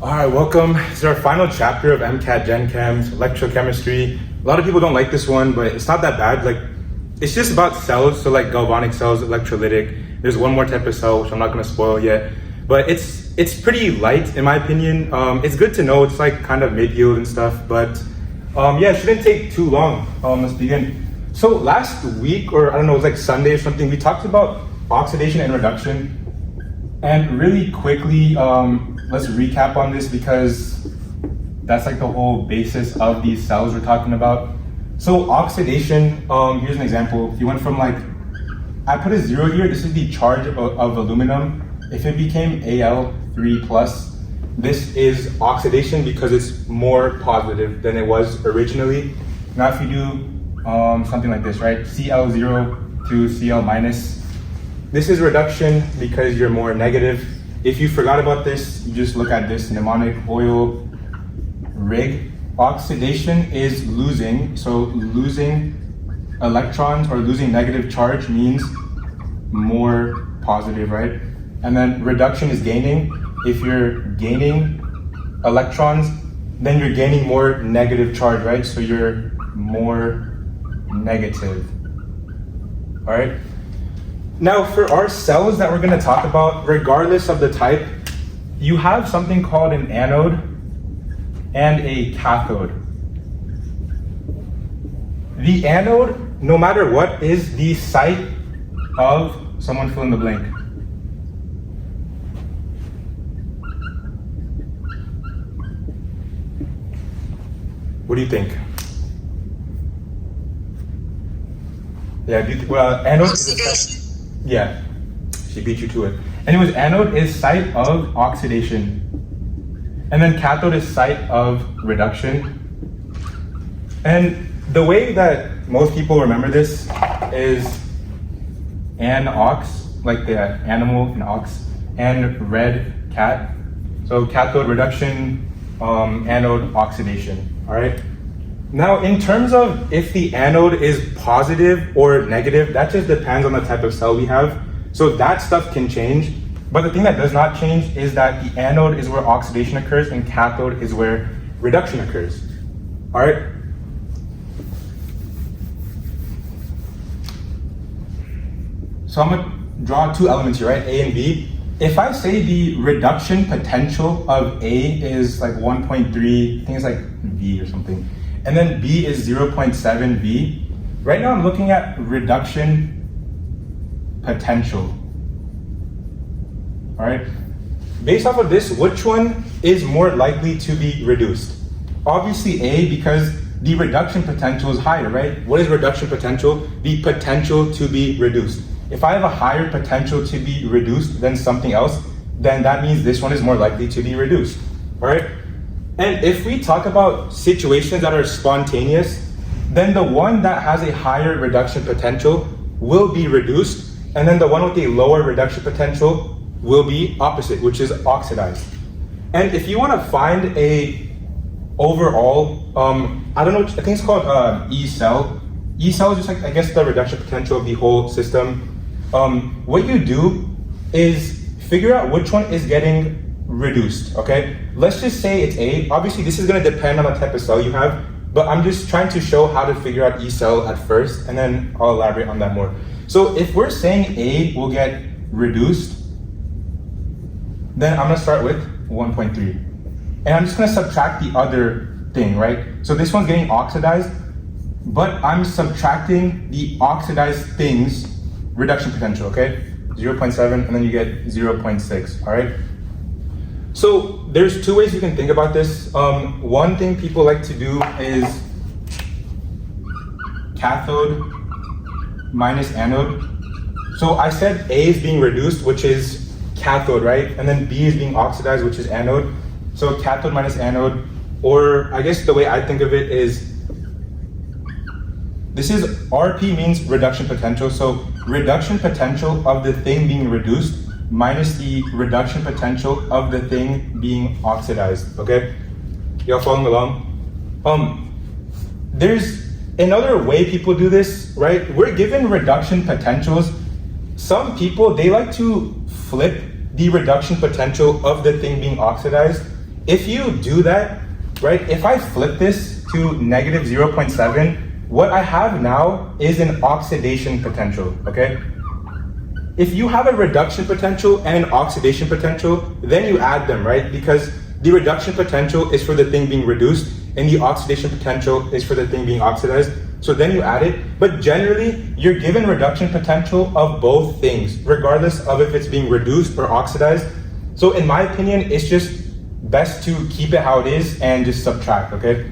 All right, welcome. This is our final chapter of MCAT Gen Chem, Electrochemistry. A lot of people don't like this one, but it's not that bad. It's just about cells, so like galvanic cells, electrolytic. There's one more type of cell, which I'm not gonna spoil yet, but it's pretty light in my opinion. It's good to know. It's like kind of mid-yield and stuff, but yeah, it shouldn't take too long. Let's begin. So last week, or I don't know, it was like Sunday or something, we talked about oxidation and reduction. And really quickly, let's recap on this because that's like the whole basis of these cells we're talking about. So oxidation, here's an example. If you went from I put a 0 here, this is the charge of aluminum. If it became Al3+, this is oxidation because it's more positive than it was originally. Now if you do something like this, right? Cl0 to Cl-, this is reduction because you're more negative. If you forgot about this, you just look at this mnemonic, oil rig. Oxidation is losing, so losing electrons or losing negative charge means more positive, right? And then reduction is gaining. If you're gaining electrons, then you're gaining more negative charge, right? So you're more negative, all right? Now for our cells that we're gonna talk about, regardless of the type, you have something called an anode and a cathode. The anode, no matter what, is the site of, someone fill in the blank. What do you think? Yeah, anode is the site. Yeah, she beat you to it. Anyways, anode is site of oxidation. And then cathode is site of reduction. And the way that most people remember this is an-ox, like the animal, an ox, and red cat. So cathode reduction, anode oxidation, all right? Now, in terms of if the anode is positive or negative, that just depends on the type of cell we have. So that stuff can change. But the thing that does not change is that the anode is where oxidation occurs and cathode is where reduction occurs. All right? So I'm gonna draw two elements here, right? A and B. If I say the reduction potential of A is like 1.3, I think it's like V or something, and then B is 0.7 V. Right now I'm looking at reduction potential. All right. Based off of this, which one is more likely to be reduced? Obviously A, because the reduction potential is higher, right? What is reduction potential? The potential to be reduced. If I have a higher potential to be reduced than something else, then that means this one is more likely to be reduced. All right. And if we talk about situations that are spontaneous, then the one that has a higher reduction potential will be reduced, and then the one with a lower reduction potential will be opposite, which is oxidized. And if you want to find a overall, I don't know, I think it's called E cell. E cell is just like, I guess, the reduction potential of the whole system. What you do is figure out which one is getting reduced, okay? Let's just say it's A. Obviously, this is gonna depend on the type of cell you have, but I'm just trying to show how to figure out E cell at first, and then I'll elaborate on that more. So if we're saying A will get reduced, then I'm gonna start with 1.3. And I'm just gonna subtract the other thing, right? So this one's getting oxidized, but I'm subtracting the oxidized thing's reduction potential, okay? 0.7, and then you get 0.6, all right? So there's two ways you can think about this. One thing people like to do is cathode minus anode. So I said A is being reduced, which is cathode, right? And then B is being oxidized, which is anode. So cathode minus anode, or I guess the way I think of it is, this is RP means reduction potential. So reduction potential of the thing being reduced minus the reduction potential of the thing being oxidized, okay? Y'all following along? There's another way people do this, right? We're given reduction potentials. Some people, they like to flip the reduction potential of the thing being oxidized if you do that, right, if I flip this to negative 0.7, what I have now is an oxidation potential, okay? If you have a reduction potential and an oxidation potential, then you add them, right? Because the reduction potential is for the thing being reduced and the oxidation potential is for the thing being oxidized. So then you add it, but generally you're given reduction potential of both things, regardless of if it's being reduced or oxidized. So in my opinion, it's just best to keep it how it is and just subtract, okay?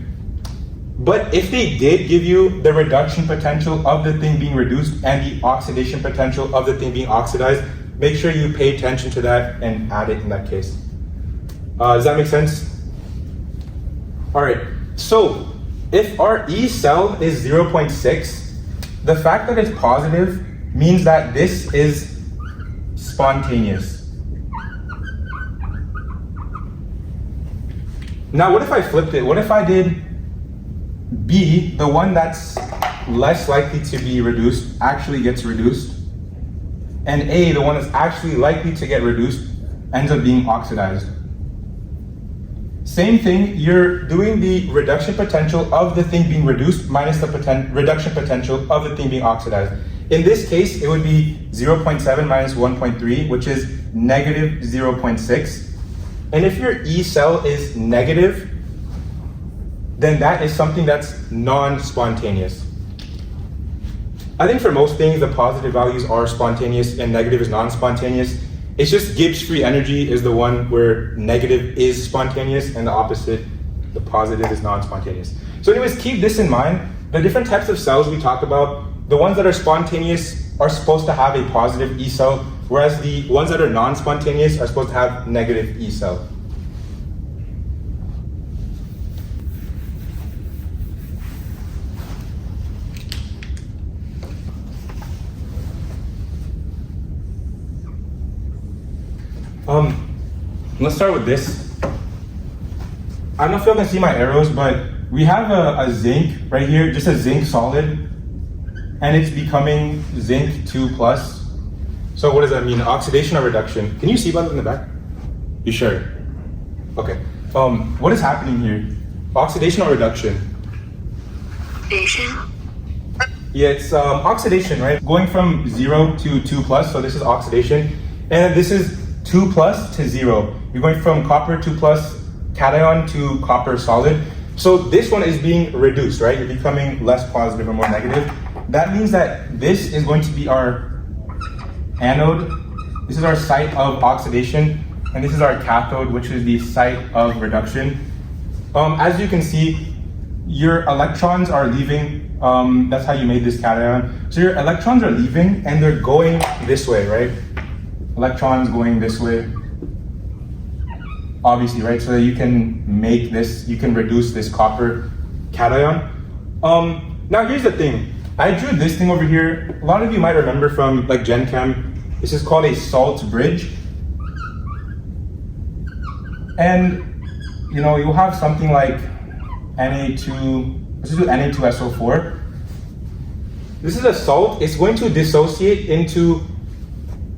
But if they did give you the reduction potential of the thing being reduced and the oxidation potential of the thing being oxidized, make sure you pay attention to that and add it in that case. Does that make sense? All right, so if our E cell is 0.6, the fact that it's positive means that this is spontaneous. Now, what if I flipped it? What if I did B, the one that's less likely to be reduced, actually gets reduced, and A, the one that's actually likely to get reduced, ends up being oxidized? Same thing, you're doing the reduction potential of the thing being reduced minus the reduction potential of the thing being oxidized. In this case, it would be 0.7 minus 1.3, which is negative 0.6. And if your E cell is negative, then that is something that's non-spontaneous. I think for most things, the positive values are spontaneous and negative is non-spontaneous. It's just Gibbs free energy is the one where negative is spontaneous and the opposite, the positive, is non-spontaneous. So anyways, keep this in mind. The different types of cells we talk about, the ones that are spontaneous are supposed to have a positive E cell, whereas the ones that are non-spontaneous are supposed to have negative E cell. Let's start with this. I don't know if y'all can see my arrows, but we have a zinc right here, just a zinc solid, and it's becoming zinc 2 plus. So what does that mean? Oxidation or reduction? Can you see about it in the back? You sure? Okay. What is happening here? Oxidation or reduction? Oxidation. Yeah, it's oxidation, right? Going from 0 to 2 plus, so this is oxidation, and this is 2 plus to 0. You're going from copper 2 plus cation to copper solid. So this one is being reduced, right? You're becoming less positive or more negative. That means that this is going to be our anode. This is our site of oxidation, and this is our cathode, which is the site of reduction. As you can see, your electrons are leaving. That's how you made this cation. So your electrons are leaving and they're going this way, right? Electrons going this way, obviously, right? So that you can make this, you can reduce this copper cation. Now here's the thing. I drew this thing over here. A lot of you might remember from like Gen Chem. This is called a salt bridge. And you know, you'll have something like Na2, let's do Na2SO4. This is a salt. It's going to dissociate into,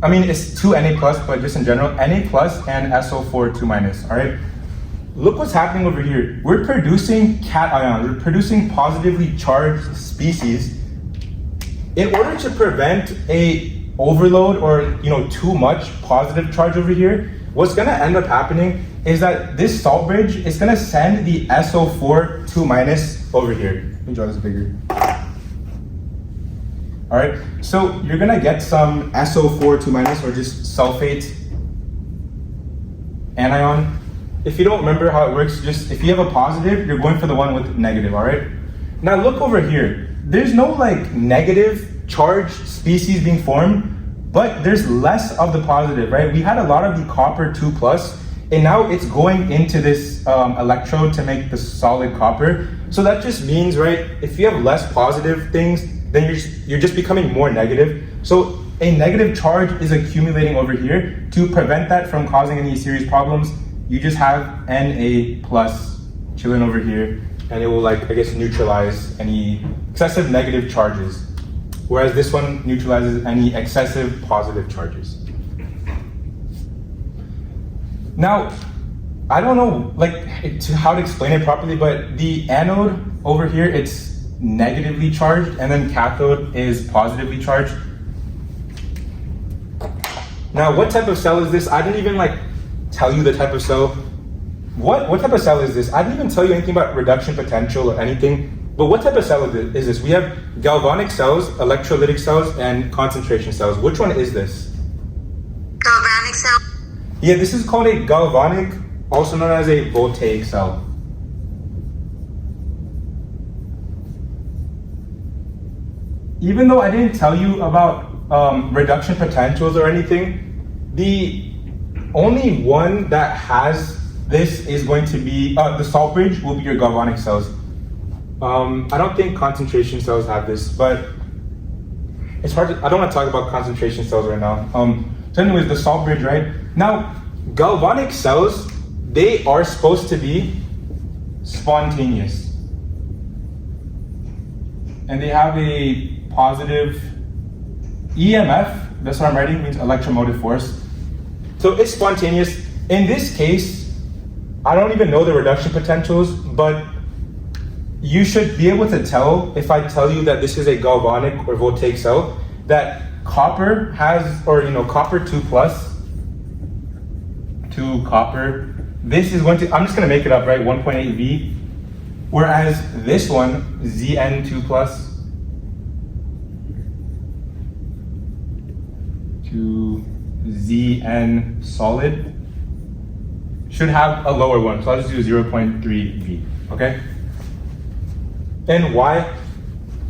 I mean, it's 2 Na plus, but just in general, Na plus and SO4 2 minus, all right? Look what's happening over here. We're producing cations, we're producing positively charged species. In order to prevent a overload or, you know, too much positive charge over here, what's gonna end up happening is that this salt bridge is gonna send the SO4 2 minus over here. Let me draw this bigger. All right, so you're gonna get some SO4 2 minus or just sulfate anion. If you don't remember how it works, just if you have a positive, you're going for the one with negative, all right? Now look over here. There's no like negative charged species being formed, but there's less of the positive, right? We had a lot of the copper 2 plus, and now it's going into this electrode to make the solid copper. So that just means, right, if you have less positive things, then you're just becoming more negative. So a negative charge is accumulating over here. To prevent that from causing any serious problems, you just have Na plus chilling over here, and it will, like, I guess, neutralize any excessive negative charges. Whereas this one neutralizes any excessive positive charges. Now, I don't know how to explain it properly, but the anode over here, it's negatively charged, and then cathode is positively charged. Now, what type of cell is this? I didn't even tell you the type of cell. What type of cell is this? I didn't even tell you anything about reduction potential or anything. But what type of cell is this? We have galvanic cells, electrolytic cells, and concentration cells. Which one is this? Galvanic cell. Yeah, this is called a galvanic, also known as a voltaic cell. Even though I didn't tell you about reduction potentials or anything, the only one that has this is going to be, the salt bridge will be your galvanic cells. I don't think concentration cells have this, but it's hard to, I don't want to talk about concentration cells right now. So anyways, the salt bridge, right? Now, galvanic cells, they are supposed to be spontaneous. And they have a positive EMF, that's what I'm writing, means electromotive force. So it's spontaneous. In this case, I don't even know the reduction potentials, but you should be able to tell if I tell you that this is a galvanic or voltaic cell, that copper has, or copper 2 plus, to copper, this is going to, I'm just going to make it up, right, 1.8 V, whereas this one, Zn2 plus, to Zn solid, should have a lower one, so I'll just do 0.3 V, okay? And why?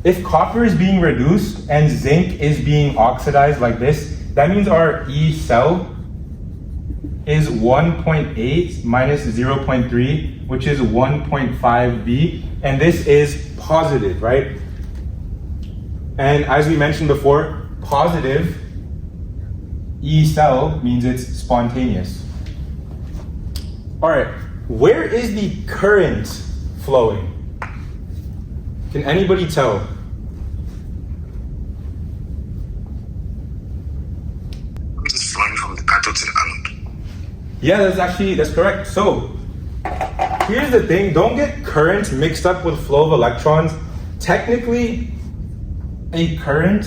If copper is being reduced and zinc is being oxidized like this, that means our E cell is 1.8 minus 0.3, which is 1.5 V, and this is positive, right? And as we mentioned before, positive E cell means it's spontaneous. All right, where is the current flowing? Can anybody tell? It's flowing from the cathode to the anode. Yeah, that's correct. So here's the thing, don't get current mixed up with flow of electrons. Technically, a current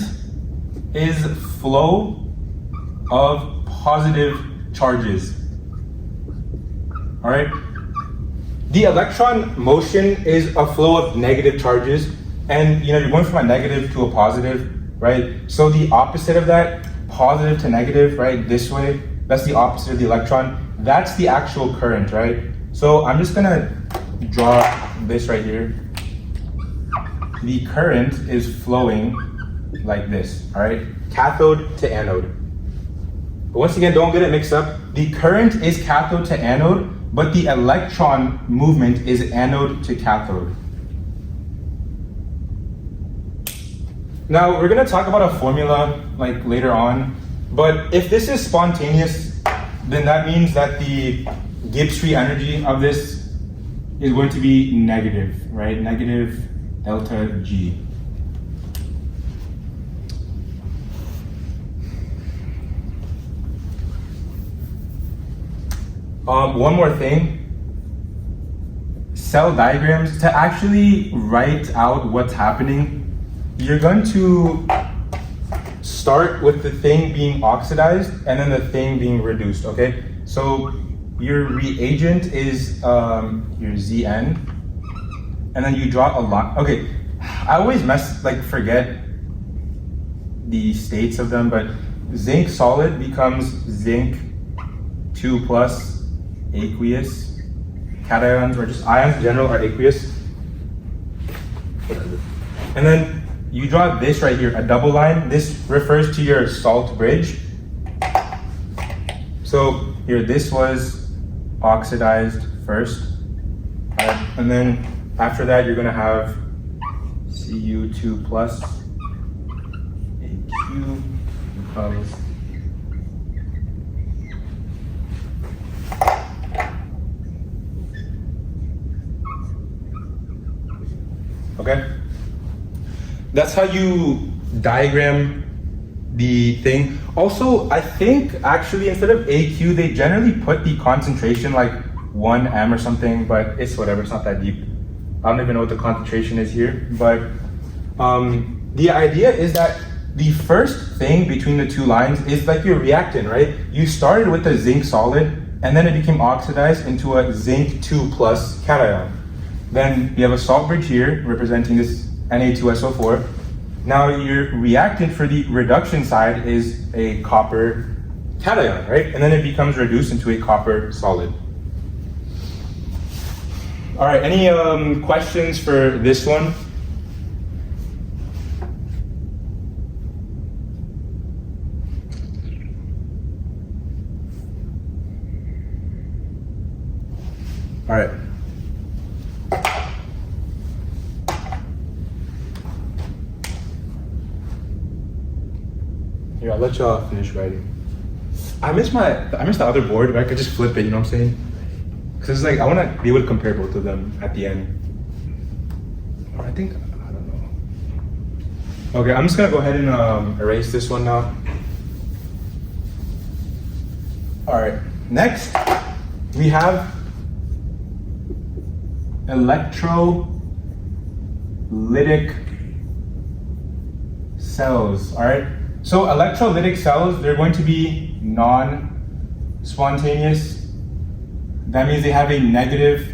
is flow of positive charges. All right? The electron motion is a flow of negative charges, and you're going from a negative to a positive, right? So the opposite of that, positive to negative, right, this way, that's the opposite of the electron. That's the actual current, right? So I'm just gonna draw this right here. The current is flowing like this, all right? Cathode to anode. But once again, don't get it mixed up. The current is cathode to anode, but the electron movement is anode to cathode. Now, we're gonna talk about a formula later on, but if this is spontaneous, then that means that the Gibbs free energy of this is going to be negative, right? Negative delta G. One more thing, cell diagrams, to actually write out what's happening, you're going to start with the thing being oxidized and then the thing being reduced, okay? So your reagent is your Zn, and then you draw a line. Okay, I always forget the states of them, but zinc solid becomes zinc 2 plus aqueous. Cations, or just ions in general, are aqueous. Whatever. And then you draw this right here, a double line. This refers to your salt bridge. So here, this was oxidized first. And then after that, you're gonna have Cu2 plus Aq becomes okay? That's how you diagram the thing. Also, I think actually instead of AQ, they generally put the concentration 1 m or something, but it's whatever, it's not that deep. I don't even know what the concentration is here, but the idea is that the first thing between the two lines is like your reactant, right? You started with a zinc solid, and then it became oxidized into a zinc 2 plus cation. Then you have a salt bridge here representing this Na2SO4. Now your reactant for the reduction side is a copper cation, right? And then it becomes reduced into a copper solid. All right, any questions for this one? All right. Here, I'll let y'all finish writing. I miss the other board where I could just flip it, you know what I'm saying? Because it's like, I want to be able to compare both of them at the end. Or I don't know. Okay, I'm just going to go ahead and erase this one now. All right, next we have electrolytic cells, all right? So electrolytic cells, they're going to be non-spontaneous. That means they have a negative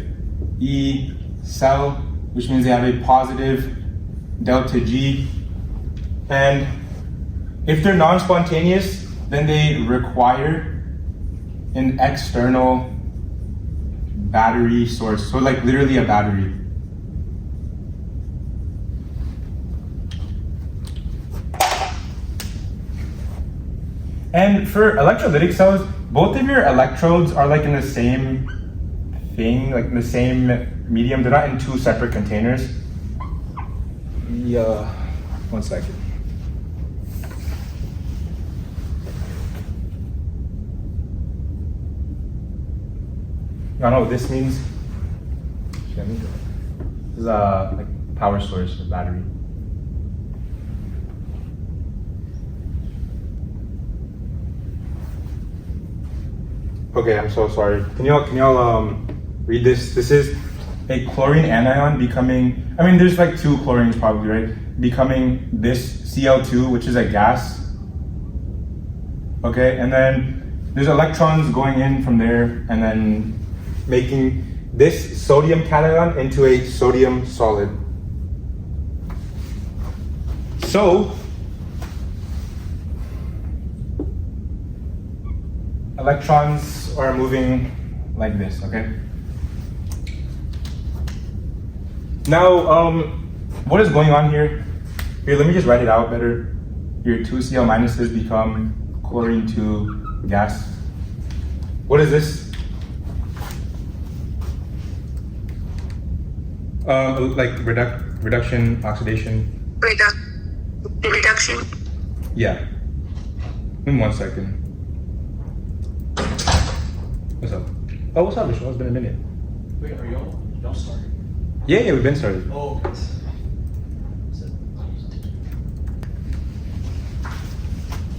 E cell, which means they have a positive delta G. And if they're non-spontaneous, then they require an external battery source. So like literally a battery. And for electrolytic cells, both of your electrodes are like in the same thing, like in the same medium. They're not in two separate containers. Yeah, 1 second. I don't know what this means. This is a like power source or battery. Okay, I'm so sorry. Can y'all read this? This is a chlorine anion becoming, I mean, there's like 2 chlorines probably, right? Becoming this Cl2, which is a gas. Okay, and then there's electrons going in from there and then making this sodium cation into a sodium solid. So, electrons are moving like this, okay? Now, what is going on here? Here, let me just write it out better. Your 2Cl minuses become chlorine 2 gas. What is this? Like reduction, oxidation. Reduction. Yeah. In 1 second. What's up? Oh, what's up, Vishal? It's been a minute. Wait, are y'all started? Yeah, we've been started. Oh, okay.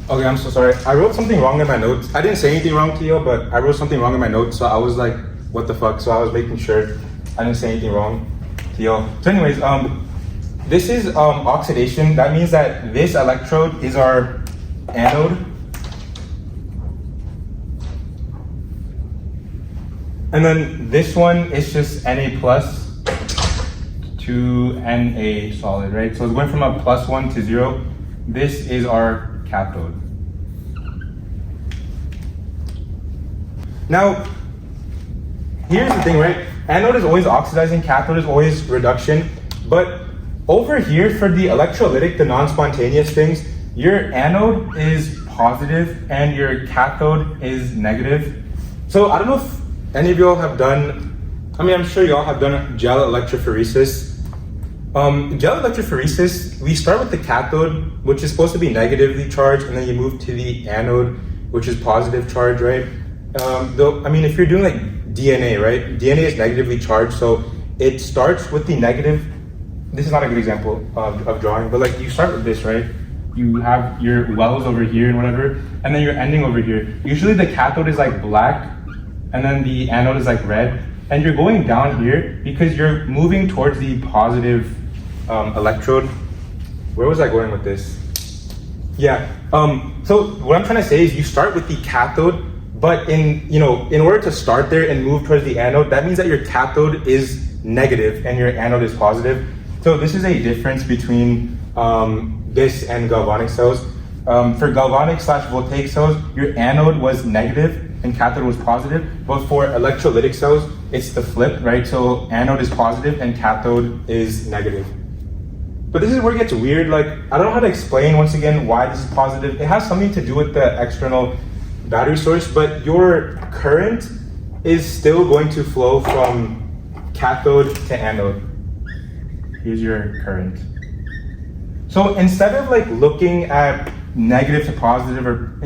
Okay, I'm so sorry. I wrote something wrong in my notes. I didn't say anything wrong to you, but I wrote something wrong in my notes, so I was like, what the fuck? So I was making sure I didn't say anything wrong to you. So anyways, this is oxidation. That means that this electrode is our anode. And then this one is just Na plus to Na solid, right? So it's going from a +1 to 0. This is our cathode. Now, here's the thing, right? Anode is always oxidizing, cathode is always reduction. But over here for the electrolytic, the non-spontaneous things, your anode is positive and your cathode is negative. So I don't know if any of y'all have done, I mean, I'm sure y'all have done gel electrophoresis. Gel electrophoresis, we start with the cathode, which is supposed to be negatively charged, and then you move to the anode, which is positive charge, right? Though, I mean, if you're doing like DNA, right? DNA is negatively charged, so it starts with the negative. This is not a good example of drawing, but like you start with this, right? You have your wells over here and whatever, and then you're ending over here. Usually the cathode is like black, and then the anode is like red, and you're going down here because you're moving towards the positive electrode. Where was I going with this? Yeah. So what I'm trying to say is you start with the cathode, but in order to start there and move towards the anode, that means that your cathode is negative and your anode is positive. So this is a difference between this and galvanic cells. For galvanic / voltaic cells, your anode was negative and cathode was positive. But for electrolytic cells, it's the flip, right? So anode is positive and cathode is negative. But this is where it gets weird. Like, I don't know how to explain once again why this is positive. It has something to do with the external battery source, but your current is still going to flow from cathode to anode. Here's your current. So instead of like looking at negative to positive, or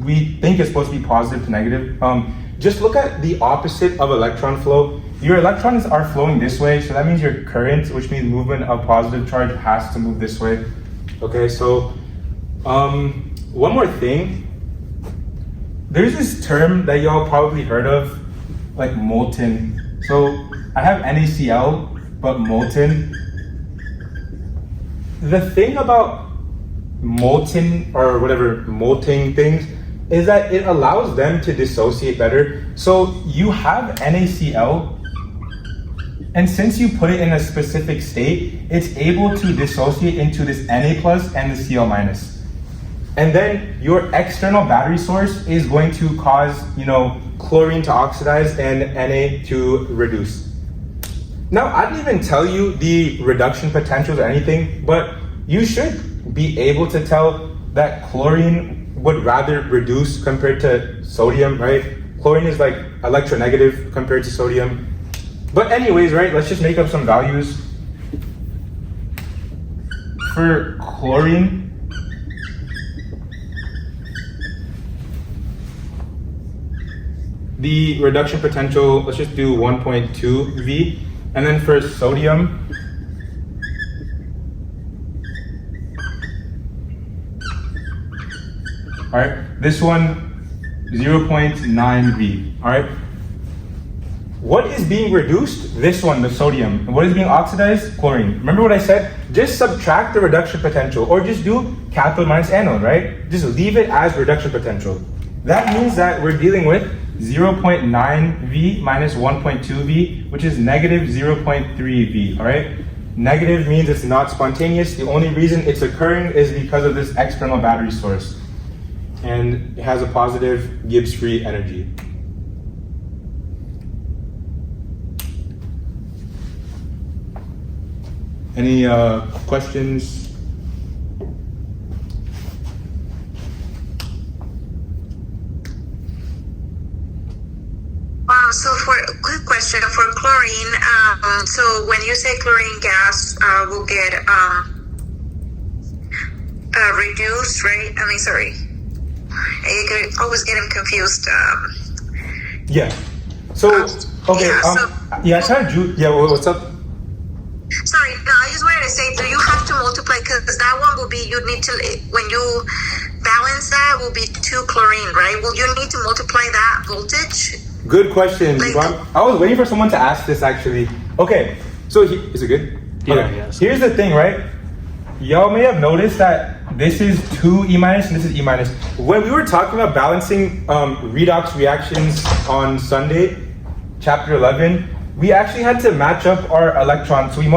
we think it's supposed to be positive to negative, just look at the opposite of electron flow. Your electrons are flowing this way, so that means your current, which means movement of positive charge, has to move this way. Okay, so one more thing. There's this term that y'all probably heard of, like molten. So I have NaCl, but molten. The thing about molten or whatever molting things is that it allows them to dissociate better. So you have NaCl, and since you put it in a specific state, it's able to dissociate into this Na plus and the Cl minus. And then your external battery source is going to cause, chlorine to oxidize and Na to reduce. Now, I didn't even tell you the reduction potentials or anything, but you should be able to tell that chlorine would rather reduce compared to sodium, right? Chlorine is like electronegative compared to sodium. But anyways, right, let's just make up some values. For chlorine, the reduction potential, let's just do 1.2 V. And then for sodium, all right, this one, 0.9 V, all right? What is being reduced? This one, the sodium. And what is being oxidized? Chlorine. Remember what I said? Just subtract the reduction potential, or just do cathode minus anode, right? Just leave it as reduction potential. That means that we're dealing with 0.9 V minus 1.2 V, which is negative 0.3 V, all right? Negative means it's not spontaneous. The only reason it's occurring is because of this external battery source. And it has a positive Gibbs-free energy. Any questions? So quick question for chlorine. So when you say chlorine gas will get reduced, right? I mean, sorry. I always get them confused. Yeah. So okay. What's up? Sorry, no, I just wanted to say, do you have to multiply? Because that one will be, you need to, when you balance that, will be 2 chlorine, right? Will you need to multiply that voltage? Good question. I was waiting for someone to ask this actually. Okay, so is it good? Yeah, okay. yes. Here's the thing, right? Y'all may have noticed that this is 2 E minus and this is E minus. When we were talking about balancing redox reactions on Sunday, chapter 11, we actually had to match up our electrons. So we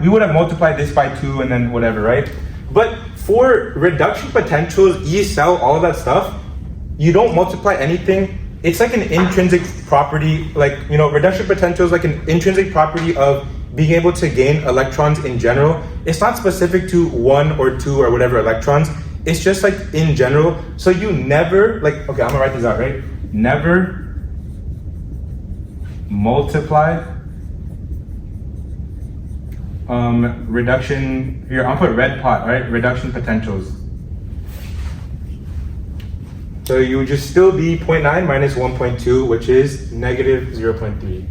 would have multiplied this by 2 and then whatever, right? But for reduction potentials, E cell, all of that stuff, you don't multiply anything. It's like an intrinsic property, reduction potential is like an intrinsic property of being able to gain electrons in general. It's not specific to 1 or 2 or whatever electrons. It's just like in general. So you never, okay, I'm gonna write this out, right? Never multiply reduction, here, I'll put red pot, right? Reduction potentials. So you would just still be 0.9 minus 1.2, which is negative 0.3.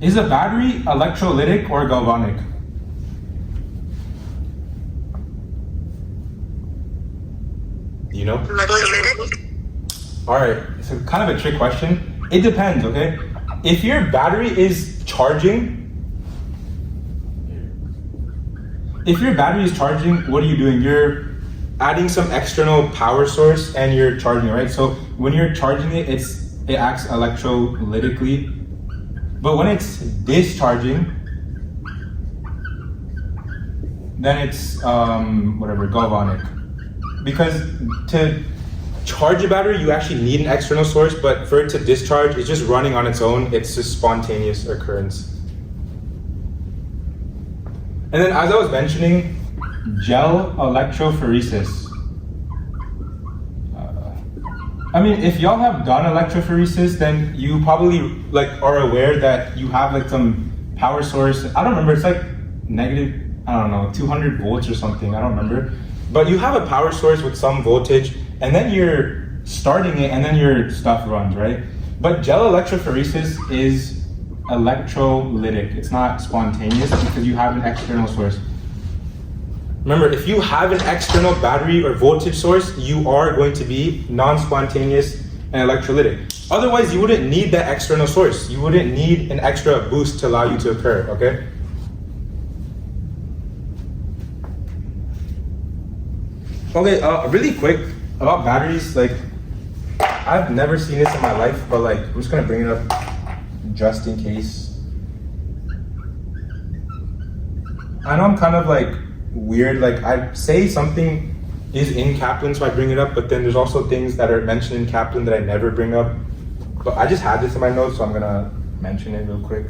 Is a battery electrolytic or galvanic? Electrolytic. All right, so kind of a trick question. It depends, okay? If your battery is charging, what are you doing? You're adding some external power source and you're charging it, right? So when you're charging it, it acts electrolytically. But when it's discharging, then it's galvanic. Because to charge a battery, you actually need an external source, but for it to discharge, it's just running on its own. It's just spontaneous occurrence. And then as I was mentioning, gel electrophoresis. I mean, if y'all have done electrophoresis, then you probably are aware that you have some power source. I don't remember, it's negative, 200 volts or something, I don't remember. But you have a power source with some voltage, and then you're starting it, and then your stuff runs, right? But gel electrophoresis is electrolytic. It's not spontaneous because you have an external source. Remember, if you have an external battery or voltage source, you are going to be non-spontaneous and electrolytic. Otherwise, you wouldn't need that external source. You wouldn't need an extra boost to allow you to occur, okay? Okay, really quick about batteries. I've never seen this in my life, but I'm just gonna bring it up just in case. I know I'm kind of weird. I say something is in Kaplan, so I bring it up, but then there's also things that are mentioned in Kaplan that I never bring up. But I just had this in my notes, so I'm gonna mention it real quick.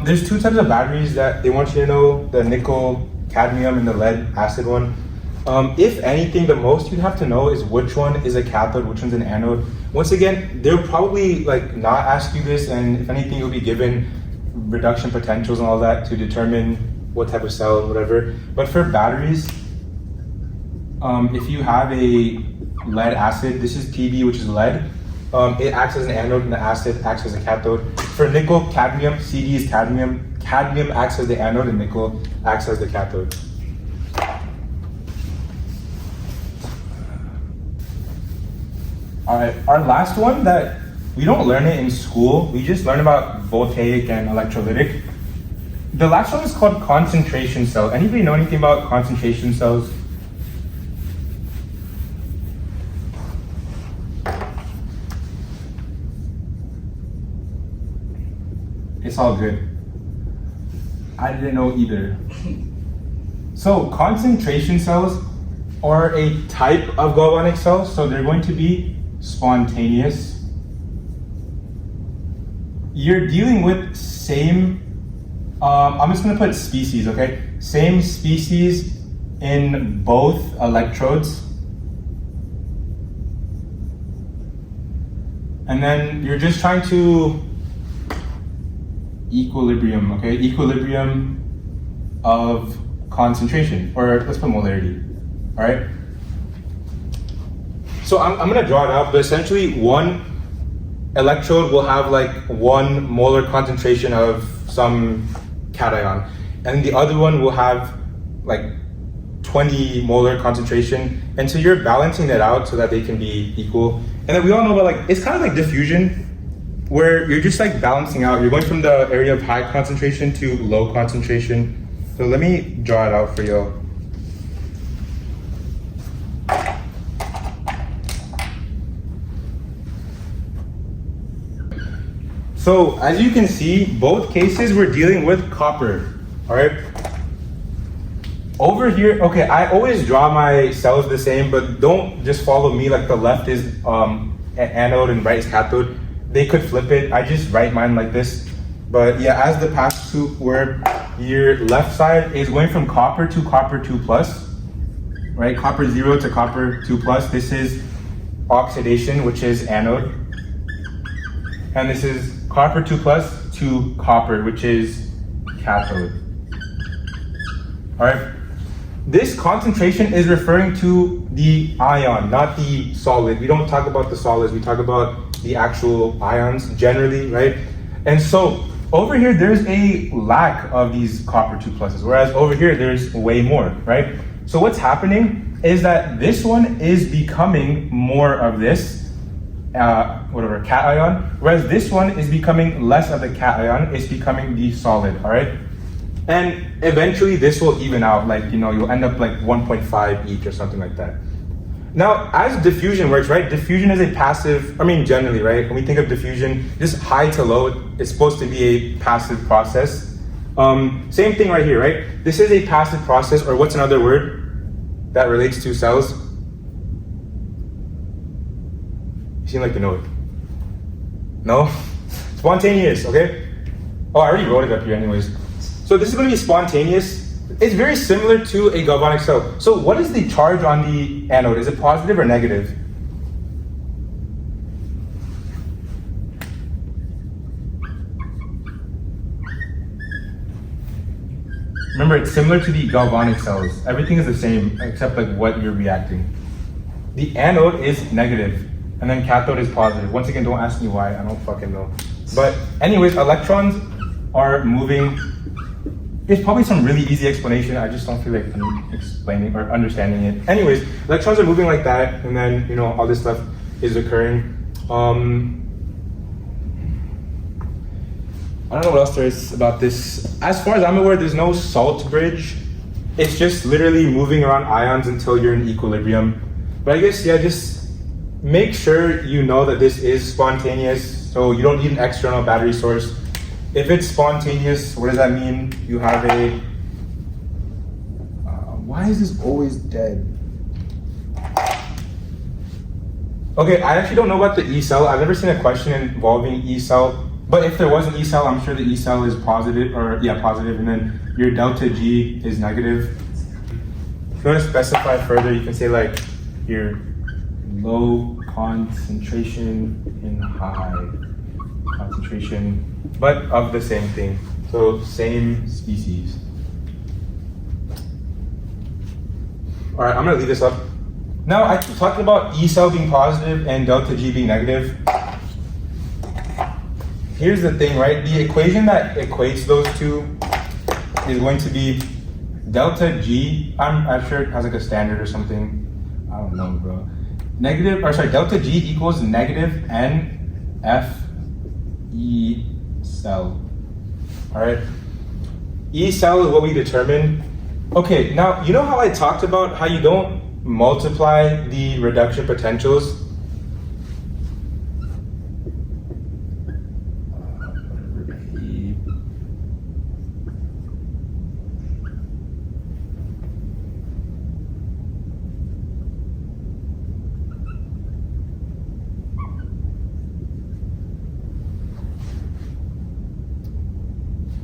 There's two types of batteries that they want you to know, the nickel, cadmium, and the lead acid one. If anything, the most you'd have to know is which one is a cathode, which one's an anode. Once again, they'll probably not ask you this, and if anything, you'll be given reduction potentials and all that to determine what type of cell, whatever. But for batteries, if you have a lead acid, this is Pb, which is lead. It acts as an anode and the acid acts as a cathode. For nickel, cadmium, Cd is cadmium. Cadmium acts as the anode and nickel acts as the cathode. All right, our last one that we don't learn it in school, we just learn about voltaic and electrolytic. The last one is called concentration cell. Anybody know anything about concentration cells? It's all good. I didn't know either. So concentration cells are a type of galvanic cell, so they're going to be spontaneous. You're dealing with same, I'm just gonna put species, okay? Same species in both electrodes. And then you're just trying to equilibrium, okay? Equilibrium of concentration, or let's put molarity, all right? So I'm gonna draw it out, but essentially one electrode will have 1 molar concentration of some cation, and the other one will have 20 molar concentration, and so you're balancing that out so that they can be equal. And then we all know about it's kind of like diffusion, where you're just balancing out. You're going from the area of high concentration to low concentration. So let me draw it out for you. So as you can see, both cases we're dealing with copper, all right? Over here, okay, I always draw my cells the same, but don't just follow me the left is anode and right is cathode. They could flip it. I just write mine like this. But yeah, as the past two, where your left side is going from copper to copper 2 plus, right? Copper 0 to copper 2 plus. This is oxidation, which is anode. And this is copper 2 plus to copper, which is cathode. All right. this concentration is referring to the ion, not the solid. We don't talk about the solids, we talk about the actual ions generally, right? And so over here, there's a lack of these copper 2 pluses, whereas over here, there's way more, right? So what's happening is that this one is becoming more of this, cation, whereas this one is becoming less of the cation, it's becoming the solid, all right? And eventually this will even out, like, you know, you'll end up like 1.5 each or something like that. Now, as diffusion works, right? Diffusion is a passive, generally, right? When we think of diffusion, just high to low, it's supposed to be a passive process. Same thing right here, right? This is a passive process, or what's another word that relates to cells? You seem like you know it. No? Spontaneous, okay? Oh, I already wrote it up here anyways. So this is going to be spontaneous. It's very similar to a galvanic cell. So what is the charge on the anode? Is it positive or negative? Remember, it's similar to the galvanic cells. Everything is the same except like what you're reacting. The anode is negative, and then cathode is positive. Once again, don't ask me why, I don't fucking know. But anyways, electrons are moving. There's probably some really easy explanation. I just don't feel like explaining or understanding it. Anyways, electrons are moving like that, and then, you know, all this stuff is occurring. I don't know what else there is about this. As far as I'm aware, there's no salt bridge. It's just literally moving around ions until you're in equilibrium. But I guess, yeah, just make sure you know that this is spontaneous, so you don't need an external battery source. If it's spontaneous, what does that mean? You have a, why is this always dead? Okay, I actually don't know about the E cell. I've never seen a question involving E cell, but if there was an E cell, I'm sure the E cell is positive, or yeah, positive, and then your delta G is negative. If you want to specify further, you can say like your low concentration and high concentration, but of the same thing. So same species. All right, I'm gonna leave this up. Now I talked about E cell being positive and delta G being negative. Here's the thing, right? The equation that equates those two is going to be delta G. I'm sure it has like a standard or something. I don't know, bro. Delta G equals negative N F E cell. All right. E cell is what we determine. Okay, now you know how I talked about how you don't multiply the reduction potentials?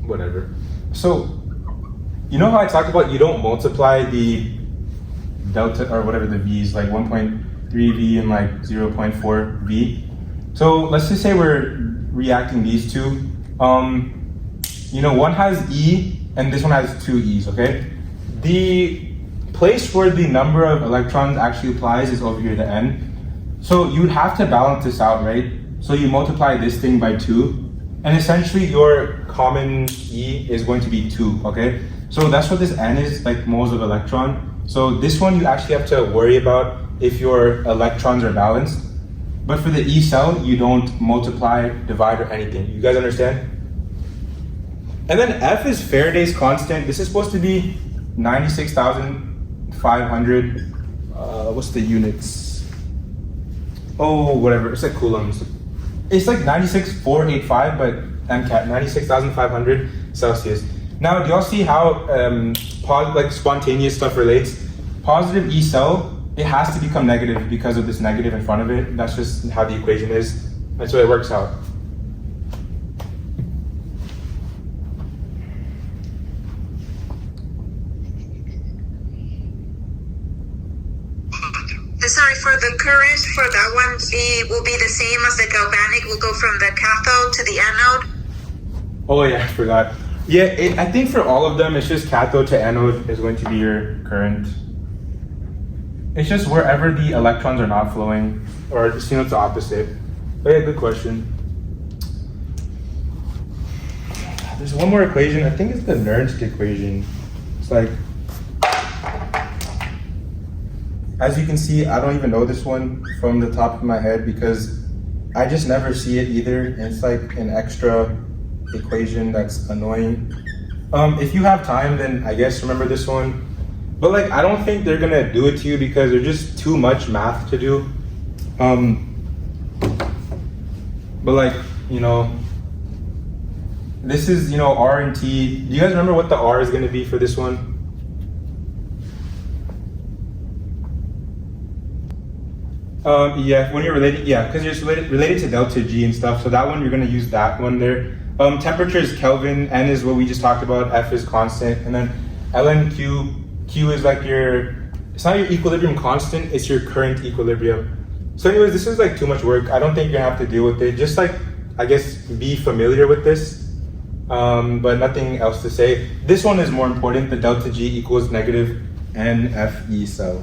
Whatever. So, you know how I talked about you don't multiply the delta or whatever the V's, like 1.3 V and like 0.4 V. So let's just say we're reacting these two. You know, one has E and this one has two E's, okay? The place where the number of electrons actually applies is over here, the N. So you'd have to balance this out, right? So you multiply this thing by 2. And essentially your common E is going to be 2, okay? So that's what this N is, like moles of electron. So this one you actually have to worry about if your electrons are balanced. But for the E cell, you don't multiply, divide, or anything. You guys understand? And then F is Faraday's constant. This is supposed to be 96,500, what's the units? Oh, whatever, it's like coulombs. It's like 96,485, but MCAT, 96,500 Celsius. Now, do y'all see how like spontaneous stuff relates? Positive E cell, it has to become negative because of this negative in front of it. That's just how the equation is. That's what it works out. Sorry, for the current for that one, it will be the same as the galvanic. Will go from the cathode to the anode. Oh yeah, I forgot. Yeah, I think for all of them, it's just cathode to anode is going to be your current. It's just wherever the electrons are not flowing, or just, it's the opposite. But yeah, good question. There's one more equation. I think it's the Nernst equation. It's like, as you can see, I don't even know this one from the top of my head because I just never see it either. And it's like an extra equation that's annoying. If you have time, then I guess remember this one. But like, I don't think they're gonna do it to you because there's just too much math to do. But like, this is, R and T. Do you guys remember what the R is gonna be for this one? Yeah, when you're related, because you're related to delta G and stuff. So that one, you're gonna use that one there. Temperature is Kelvin, N is what we just talked about, F is constant, and then ln Q is like it's not your equilibrium constant, it's your current equilibrium. So anyways, this is like too much work. I don't think you're gonna have to deal with it. Just like, I guess, be familiar with this, but nothing else to say. This one is more important, the delta G equals negative NFE cell.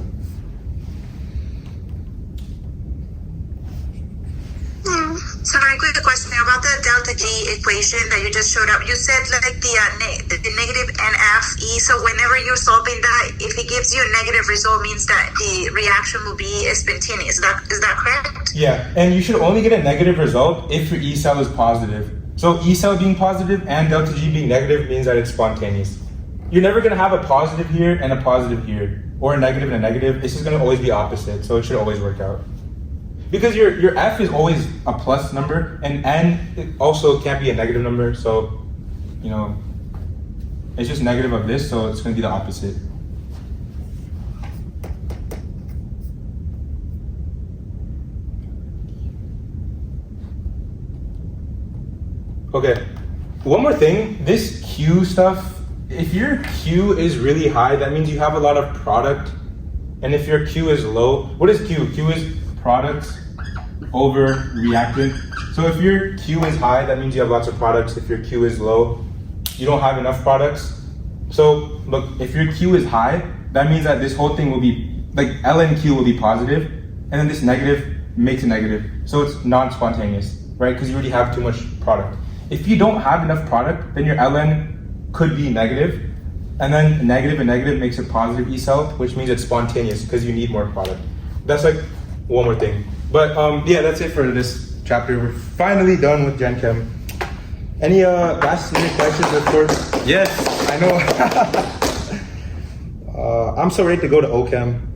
So very quick question about the delta G equation that you just showed up. You said like the negative NFE. So whenever you're solving that, if it gives you a negative result, means that the reaction will be spontaneous. Is that correct? Yeah, and you should only get a negative result if your E cell is positive. So E cell being positive and delta G being negative means that it's spontaneous. You're never gonna have a positive here and a positive here, or a negative and a negative. It's just gonna always be opposite. So it should always work out. Because your F is always a plus number, and N also can't be a negative number, so, it's just negative of this, so it's going to be the opposite. Okay, one more thing, this Q stuff, if your Q is really high, that means you have a lot of product, and if your Q is low, what is Q? Q is products over reactant. So if your Q is high, that means you have lots of products. If your Q is low, you don't have enough products. So look, if your Q is high, that means that this whole thing will be, like ln Q will be positive, and then this negative makes a negative. So it's non-spontaneous, right? Because you already have too much product. If you don't have enough product, then your ln could be negative, and then negative and negative makes a positive E cell, which means it's spontaneous because you need more product. That's like one more thing. But yeah, that's it for this chapter. We're finally done with Gen Chem. Any last minute questions, of course? Yes, I know. I'm so ready to go to OChem.